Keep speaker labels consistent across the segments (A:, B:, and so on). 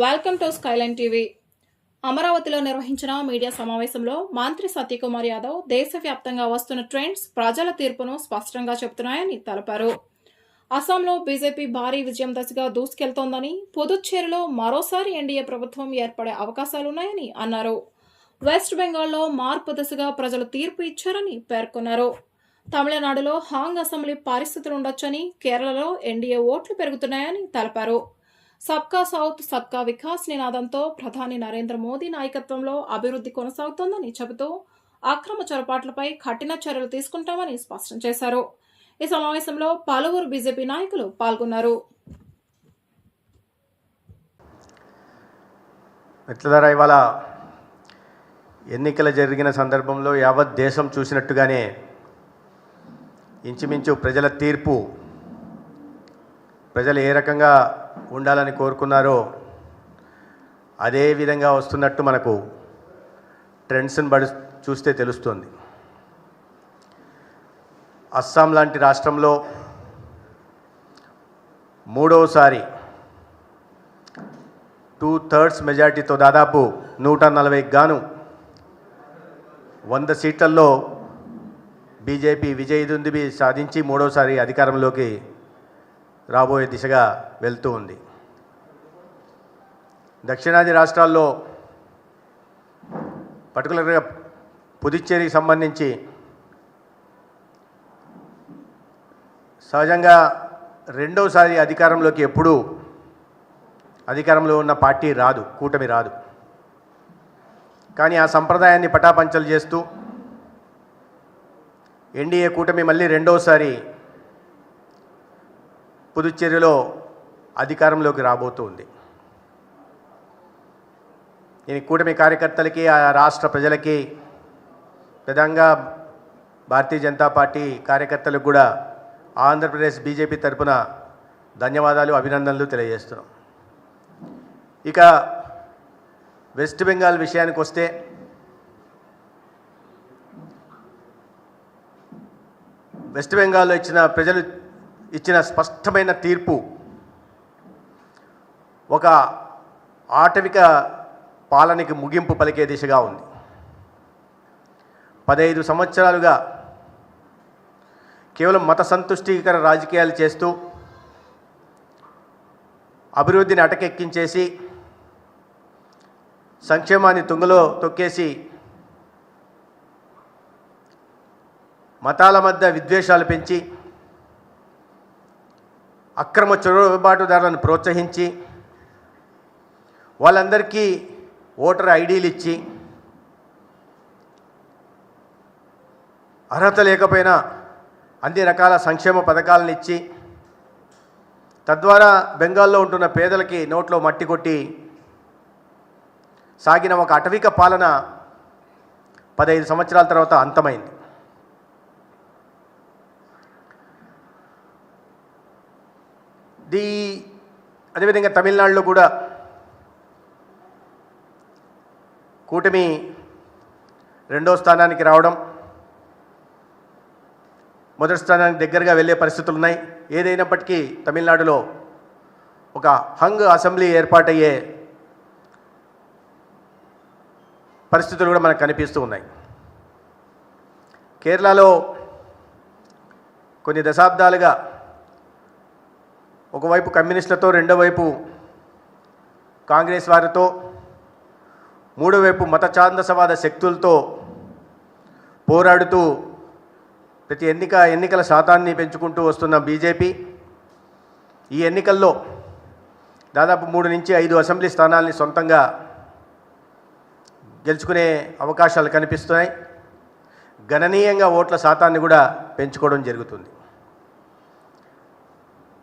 A: Welcome to Skyline TV. అమరావతిలో నిర్వహించిన media సమావేశంలో మంత్రి సత్యకుమార్ యాదవ్ దేశవ్యాప్తంగా వస్తున్న ట్రెండ్స్ ప్రజల తీర్పును స్పష్టంగా చెబుతున్నాయని తెలిపారు. అస్సాంలో బీజేపీ భారీ విజయం దశగా దూసుకెళ్తోందని, పుదుచ్చేరిలో మరోసారి ఎన్డీఏ ప్రభుత్వం ఏర్పడే అవకాశాలున్నాయని అన్నారు. వెస్ట్ బెంగాల్లో మార్పు దిశగా ప్రజలు తీర్పు ఇచ్చారని పేర్కొన్నారు. తమిళనాడులో హాంగ్ అసెంబ్లీ పరిస్థితులుండొచ్చని, కేరళలో ఎన్డీఏ ఓట్లు పెరుగుతున్నాయని తెలిపారు. సబ్కా సౌత్ సబ్కా వికాస్ నినాదంతో ప్రధాని నరేంద్ర మోదీ నాయకత్వంలో అభివృద్ధి కొనసాగుతోందని చెబుతూ అక్రమ చొరబాట్లపై కఠిన చర్యలు తీసుకుంటామని స్పష్టం చేశారు. ఈ సమావేశంలో పలువురు బీజేపీ నాయకులు పాల్గొన్నారు.
B: మిత్రులారా, ఇవాళ ఎన్నికలు జరిగిన సందర్భంలో యావత్ దేశం చూసినట్టుగానే ఇంచుమించు ప్రజల తీర్పు, ప్రజలు ఏ రకంగా ఉండాలని కోరుకున్నారో అదే విధంగా వస్తున్నట్టు మనకు ట్రెండ్స్ని చూస్తే తెలుస్తుంది. అస్సాం లాంటి రాష్ట్రంలో మూడవసారి 2/3 మెజార్టీతో దాదాపు 140కి గాను 100 సీట్లలో బీజేపీ విజయదుందుబి సాధించి మూడవసారి అధికారంలోకి రాబోయే దిశగా వెళ్తూ ఉంది. దక్షిణాది రాష్ట్రాల్లో పర్టికులర్గా పుదుచ్చేరికి సంబంధించి సహజంగా రెండవసారి అధికారంలోకి ఎప్పుడూ అధికారంలో ఉన్న పార్టీ రాదు, కూటమి రాదు. కానీ ఆ సంప్రదాయాన్ని పటాపంచలు చేస్తూ ఎన్డీఏ కూటమి మళ్ళీ రెండవసారి పుదుచ్చేరిలో అధికారంలోకి రాబోతుంది. ఈ కూటమి కార్యకర్తలకి, ఆ రాష్ట్ర ప్రజలకి, ప్రధానంగా భారతీయ జనతా పార్టీ కార్యకర్తలకు కూడా ఆంధ్రప్రదేశ్ బీజేపీ తరఫున ధన్యవాదాలు, అభినందనలు తెలియజేస్తున్నాం. ఇక వెస్ట్ బెంగాల్ విషయానికి వస్తే, వెస్ట్ బెంగాల్లో ప్రజలు ఇచ్చిన స్పష్టమైన తీర్పు ఒక ఆటవిక పాలనకి ముగింపు పలికే దిశగా ఉంది. 15 సంవత్సరాలుగా కేవలం మత సంతుష్టీకర రాజకీయాలు చేస్తూ అభివృద్ధిని అటకెక్కించేసి సంక్షేమాన్ని తుంగలో తొక్కేసి మతాల మధ్య విద్వేషాలు పెంచి అక్రమ చొరబాటుదారులను ప్రోత్సహించి వాళ్ళందరికీ ఓటర్ ఐడీలు ఇచ్చి అర్హత లేకపోయినా అన్ని రకాల సంక్షేమ పథకాలను ఇచ్చి తద్వారా బెంగాల్లో ఉంటున్న పేదలకి నోట్లో మట్టి కొట్టి సాగిన ఒక అటవిక పాలన 15 సంవత్సరాల తర్వాత అంతమైంది. అదేవిధంగా తమిళనాడులో కూడా కూటమి రెండో స్థానానికి రావడం, మొదటి స్థానానికి దగ్గరగా వెళ్ళే పరిస్థితులు ఉన్నాయి. ఏదైనప్పటికీ తమిళనాడులో ఒక హంగ్ అసెంబ్లీ ఏర్పాటయ్యే పరిస్థితులు కూడా మనకు కనిపిస్తూ ఉన్నాయి. కేరళలో కొన్ని దశాబ్దాలుగా ఒకవైపు కమ్యూనిస్టులతో, రెండో వైపు కాంగ్రెస్ వారితో, మూడో వైపు మత ఛాందసవాద శక్తులతో పోరాడుతూ ప్రతి ఎన్నికల శాతాన్ని పెంచుకుంటూ వస్తున్న బీజేపీ ఈ ఎన్నికల్లో దాదాపు 3 నుంచి 5 అసెంబ్లీ స్థానాల్ని సొంతంగా గెలుచుకునే అవకాశాలు కనిపిస్తున్నాయి. గణనీయంగా ఓట్ల శాతాన్ని కూడా పెంచుకోవడం జరుగుతుంది.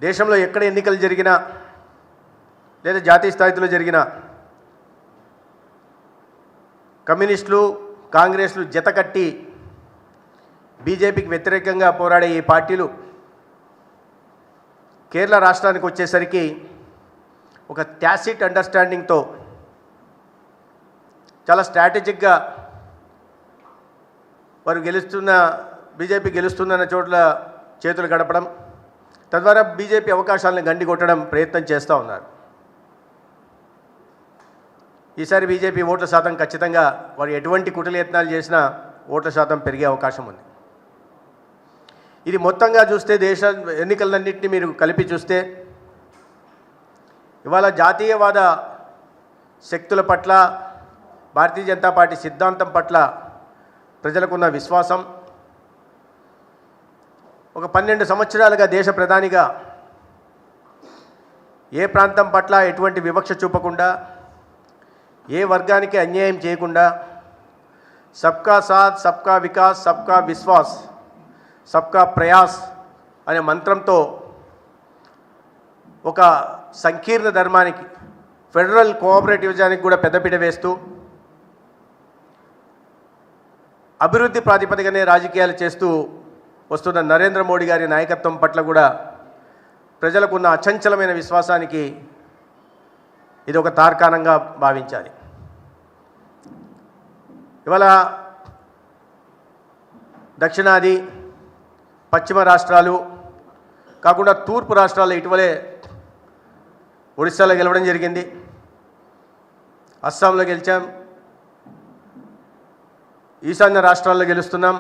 B: దేశంలో ఎక్కడ ఎన్నికలు జరిగినా లేదా జాతీయ స్థాయిలో జరిగినా కమ్యూనిస్టులు, కాంగ్రెస్లు జతకట్టి బీజేపీకి వ్యతిరేకంగా పోరాడే ఈ పార్టీలు కేరళ రాష్ట్రానికి వచ్చేసరికి ఒక టాసిట్ అండర్స్టాండింగ్తో చాలా స్ట్రాటజిక్గా వారు బీజేపీ గెలుస్తుందన్న చోట్ల చేతులు గడపడం, తద్వారా బీజేపీ అవకాశాలను గండి కొట్టడం ప్రయత్నం చేస్తూ ఉన్నారు. ఈసారి బీజేపీ ఓట్ల శాతం ఖచ్చితంగా వారు ఎటువంటి కుటిలయత్నాలు చేసినా ఓట్ల శాతం పెరిగే అవకాశం ఉంది. ఇది మొత్తంగా చూస్తే దేశ ఎన్నికలన్నింటినీ మీరు కలిపి చూస్తే ఇవాళ జాతీయవాద శక్తుల పట్ల భారతీయ జనతా పార్టీ సిద్ధాంతం పట్ల ప్రజలకున్న విశ్వాసం, ఒక 12 సంవత్సరాలుగా దేశ ప్రధానిగా ఏ ప్రాంతం పట్ల ఎటువంటి వివక్ష చూపకుండా, ఏ వర్గానికి అన్యాయం చేయకుండా, సబ్కా సాత్ సబ్కా వికాస్ సబ్కా విశ్వాస్ సబ్కా ప్రయాస్ అనే మంత్రంతో ఒక సంకీర్ణ ధర్మానికి, ఫెడరల్ కోఆపరేటివిజానికి కూడా పెద్దపీట వేస్తూ అభివృద్ధి ప్రాతిపదికనే రాజకీయాలు చేస్తూ వస్తున్న నరేంద్ర మోడీ గారి నాయకత్వం పట్ల కూడా ప్రజలకున్న అచంచలమైన విశ్వాసానికి ఇది ఒక తార్కాణంగా భావించాలి. ఇవాళ దక్షిణాది, పశ్చిమ రాష్ట్రాలు కాకుండా తూర్పు రాష్ట్రాల్లో ఇటీవలే ఒడిశాలో గెలవడం జరిగింది, అస్సాంలో గెలిచాం, ఈశాన్య రాష్ట్రాల్లో గెలుస్తున్నాం.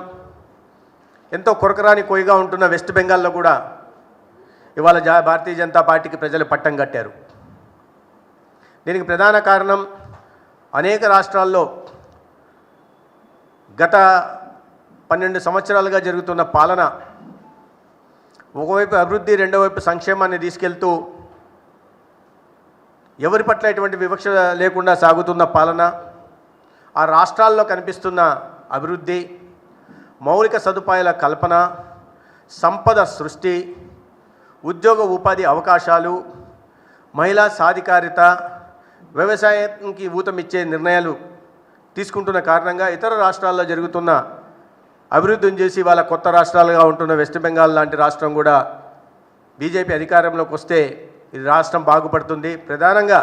B: ఎంతో కొరకరాని కోయిగా ఉంటున్న వెస్ట్ బెంగాల్లో కూడా ఇవాళ భారతీయ జనతా పార్టీకి ప్రజలు పట్టం కట్టారు. దీనికి ప్రధాన కారణం అనేక రాష్ట్రాల్లో గత 12 సంవత్సరాలుగా జరుగుతున్న పాలన, ఒకవైపు అభివృద్ధి, రెండో వైపు సంక్షేమాన్ని తీసుకెళ్తూ ఎవరి పట్ల ఎటువంటి వివక్ష లేకుండా సాగుతున్న పాలన, ఆ రాష్ట్రాల్లో కనిపిస్తున్న అభివృద్ధి, మౌలిక సదుపాయాల కల్పన, సంపద సృష్టి, ఉద్యోగ ఉపాధి అవకాశాలు, మహిళా సాధికారిత, వ్యవసాయానికి ఊతమిచ్చే నిర్ణయాలు తీసుకుంటున్న కారణంగా ఇతర రాష్ట్రాల్లో జరుగుతున్న అభివృద్ధిని చేసి వాళ్ళ కొత్త రాష్ట్రాలుగా ఉంటున్న వెస్ట్ బెంగాల్ లాంటి రాష్ట్రం కూడా బీజేపీ అధికారంలోకి వస్తే ఈ రాష్ట్రం బాగుపడుతుంది. ప్రధానంగా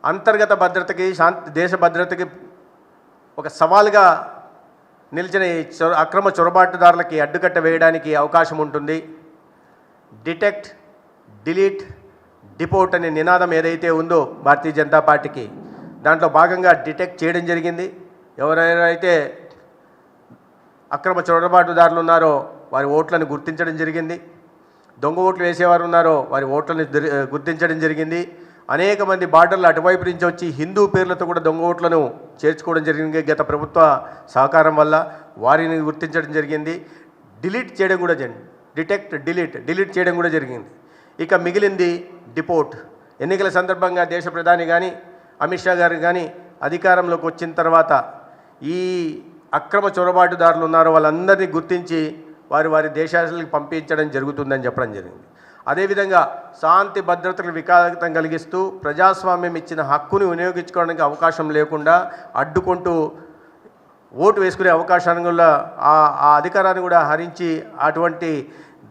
B: అంతర్గత భద్రతకి, దేశ భద్రతకి ఒక సవాలుగా నిలిచిన ఈ అక్రమ చొరబాటుదారులకి అడ్డుకట్ట వేయడానికి అవకాశం ఉంటుంది. డిటెక్ట్, డిలీట్, డిపోర్ట్ అనే నినాదం ఏదైతే ఉందో భారతీయ జనతా పార్టీకి, దాంట్లో భాగంగా డిటెక్ట్ చేయడం జరిగింది. ఎవరైతే అక్రమ చొరబాటుదారులు ఉన్నారో వారి ఓట్లను గుర్తించడం జరిగింది. దొంగ ఓట్లు వేసేవారు ఉన్నారో వారి ఓట్లను గుర్తించడం జరిగింది. అనేక మంది బార్డర్లు అటువైపు నుంచి వచ్చి హిందూ పేర్లతో కూడా దొంగ ఓట్లను చేర్చుకోవడం జరిగింది. గత ప్రభుత్వ సహకారం వల్ల వారిని గుర్తించడం జరిగింది. డిలీట్ చేయడం కూడా జరిగింది. డిటెక్ట్, డిలీట్ చేయడం కూడా జరిగింది. ఇక మిగిలింది డిపోర్ట్. ఎన్నికల సందర్భంగా దేశ ప్రధాని కానీ అమిత్ షా గారు కానీ అధికారంలోకి వచ్చిన తర్వాత ఈ అక్రమ చొరబాటుదారులు ఉన్నారో వాళ్ళందరినీ గుర్తించి వారి దేశాలకు పంపించడం జరుగుతుందని చెప్పడం జరిగింది. అదేవిధంగా శాంతి భద్రతలకు విఘాతం కలిగిస్తూ ప్రజాస్వామ్యం ఇచ్చిన హక్కుని వినియోగించుకోవడానికి అవకాశం లేకుండా అడ్డుకుంటూ ఓటు వేసుకునే అవకాశాన్ని కూడా ఆ అధికారాన్ని కూడా హరించి అటువంటి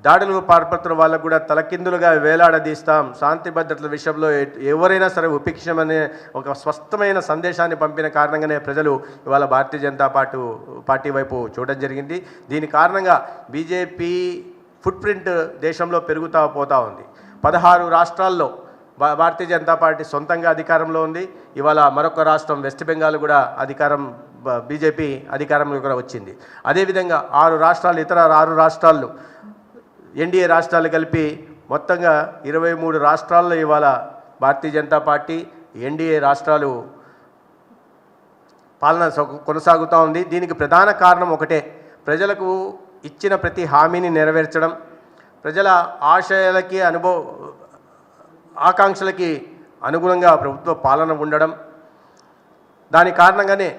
B: దాడులకు పాల్పడుతున్న వాళ్ళకు కూడా తలకిందులుగా వేలాడదీస్తాం. శాంతి భద్రతల విషయంలో ఎవరైనా సరే ఉపేక్షమనే ఒక స్పష్టమైన సందేశాన్ని పంపిన కారణంగానే ప్రజలు ఇవాళ భారతీయ జనతా పార్టీ వైపు చూడడం జరిగింది. దీని కారణంగా బీజేపీ ఫుట్ ప్రింట్ దేశంలో పెరుగుతూ పోతూ ఉంది. 16 రాష్ట్రాల్లో భారతీయ జనతా పార్టీ సొంతంగా అధికారంలో ఉంది. ఇవాళ మరొక రాష్ట్రం వెస్ట్ బెంగాల్ కూడా బీజేపీ అధికారంలో కూడా వచ్చింది. అదేవిధంగా 6 రాష్ట్రాలు, ఇతర 6 రాష్ట్రాలు ఎన్డీఏ రాష్ట్రాలు కలిపి మొత్తంగా 23 రాష్ట్రాల్లో ఇవాళ భారతీయ జనతా పార్టీ ఎన్డీఏ రాష్ట్రాలు పాలన కొనసాగుతూ ఉంది. దీనికి ప్రధాన కారణం ఒకటే, ప్రజలకు ఇచ్చిన ప్రతి హామీని నెరవేర్చడం, ప్రజల ఆశయాలకి ఆకాంక్షలకి అనుగుణంగా ప్రభుత్వ పాలన ఉండడం. దాని కారణంగానే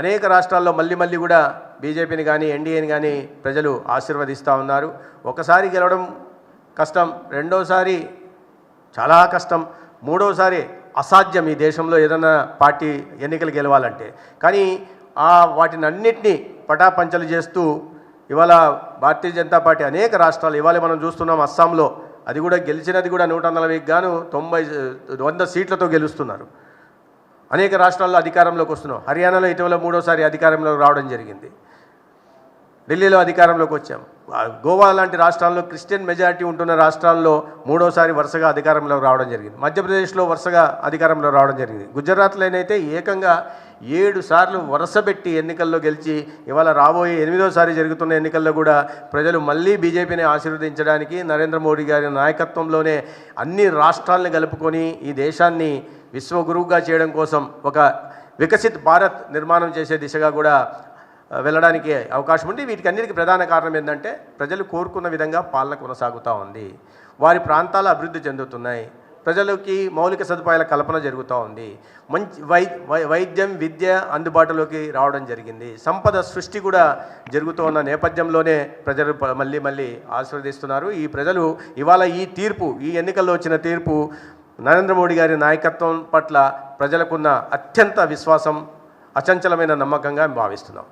B: అనేక రాష్ట్రాల్లో మళ్ళీ కూడా బీజేపీని కానీ ఎన్డీఏని కానీ ప్రజలు ఆశీర్వదిస్తూ ఉన్నారు. ఒకసారి గెలవడం కష్టం, రెండోసారి చాలా కష్టం, మూడోసారి అసాధ్యం ఈ దేశంలో ఏదైనా పార్టీ ఎన్నికలు గెలవాలంటే. కానీ వాటిని అన్నిటినీ పటాపంచలు చేస్తూ ఇవాళ భారతీయ జనతా పార్టీ అనేక రాష్ట్రాలు, ఇవాళ మనం చూస్తున్నాం అస్సాంలో, అది కూడా గెలిచినది కూడా 140కి గాను 100 సీట్లతో గెలుస్తున్నారు. అనేక రాష్ట్రాల్లో అధికారంలోకి వస్తున్నాం. హర్యానాలో ఇటీవల 3వ సారి అధికారంలోకి రావడం జరిగింది. ఢిల్లీలో అధికారంలోకి వచ్చాం. గోవా లాంటి రాష్ట్రాల్లో క్రిస్టియన్ మెజారిటీ ఉంటున్న రాష్ట్రాల్లో మూడోసారి వరుసగా అధికారంలో రావడం జరిగింది. మధ్యప్రదేశ్లో వరుసగా అధికారంలో రావడం జరిగింది. గుజరాత్లోనైతే ఏకంగా 7 సార్లు వరుసపెట్టి ఎన్నికల్లో గెలిచి ఇవాళ రాబోయే 8వ సారి జరుగుతున్న ఎన్నికల్లో కూడా ప్రజలు మళ్ళీ బీజేపీని ఆశీర్వదించడానికి నరేంద్ర మోడీ గారి నాయకత్వంలోనే అన్ని రాష్ట్రాలను కలుపుకొని ఈ దేశాన్ని విశ్వగురువుగా చేయడం కోసం ఒక వికసిత్ భారత్ నిర్మాణం చేసే దిశగా కూడా వెళ్ళడానికి అవకాశం ఉంది. వీటికి అన్నిటికీ ప్రధాన కారణం ఏంటంటే ప్రజలు కోరుకున్న విధంగా పాలన కొనసాగుతూ ఉంది. వారి ప్రాంతాలు అభివృద్ధి చెందుతున్నాయి. ప్రజలకి మౌలిక సదుపాయాల కల్పన జరుగుతూ ఉంది. మంచి వైద్యం విద్య అందుబాటులోకి రావడం జరిగింది. సంపద సృష్టి కూడా జరుగుతూ ఉన్న నేపథ్యంలోనే ప్రజలు మళ్ళీ ఆశీర్వదిస్తున్నారు. ఈ ప్రజలు ఇవాళ ఈ ఎన్నికల్లో వచ్చిన తీర్పు నరేంద్ర మోడీ గారి నాయకత్వం పట్ల ప్రజలకున్న అత్యంత విశ్వాసం, అచంచలమైన నమ్మకంగా భావిస్తున్నాం.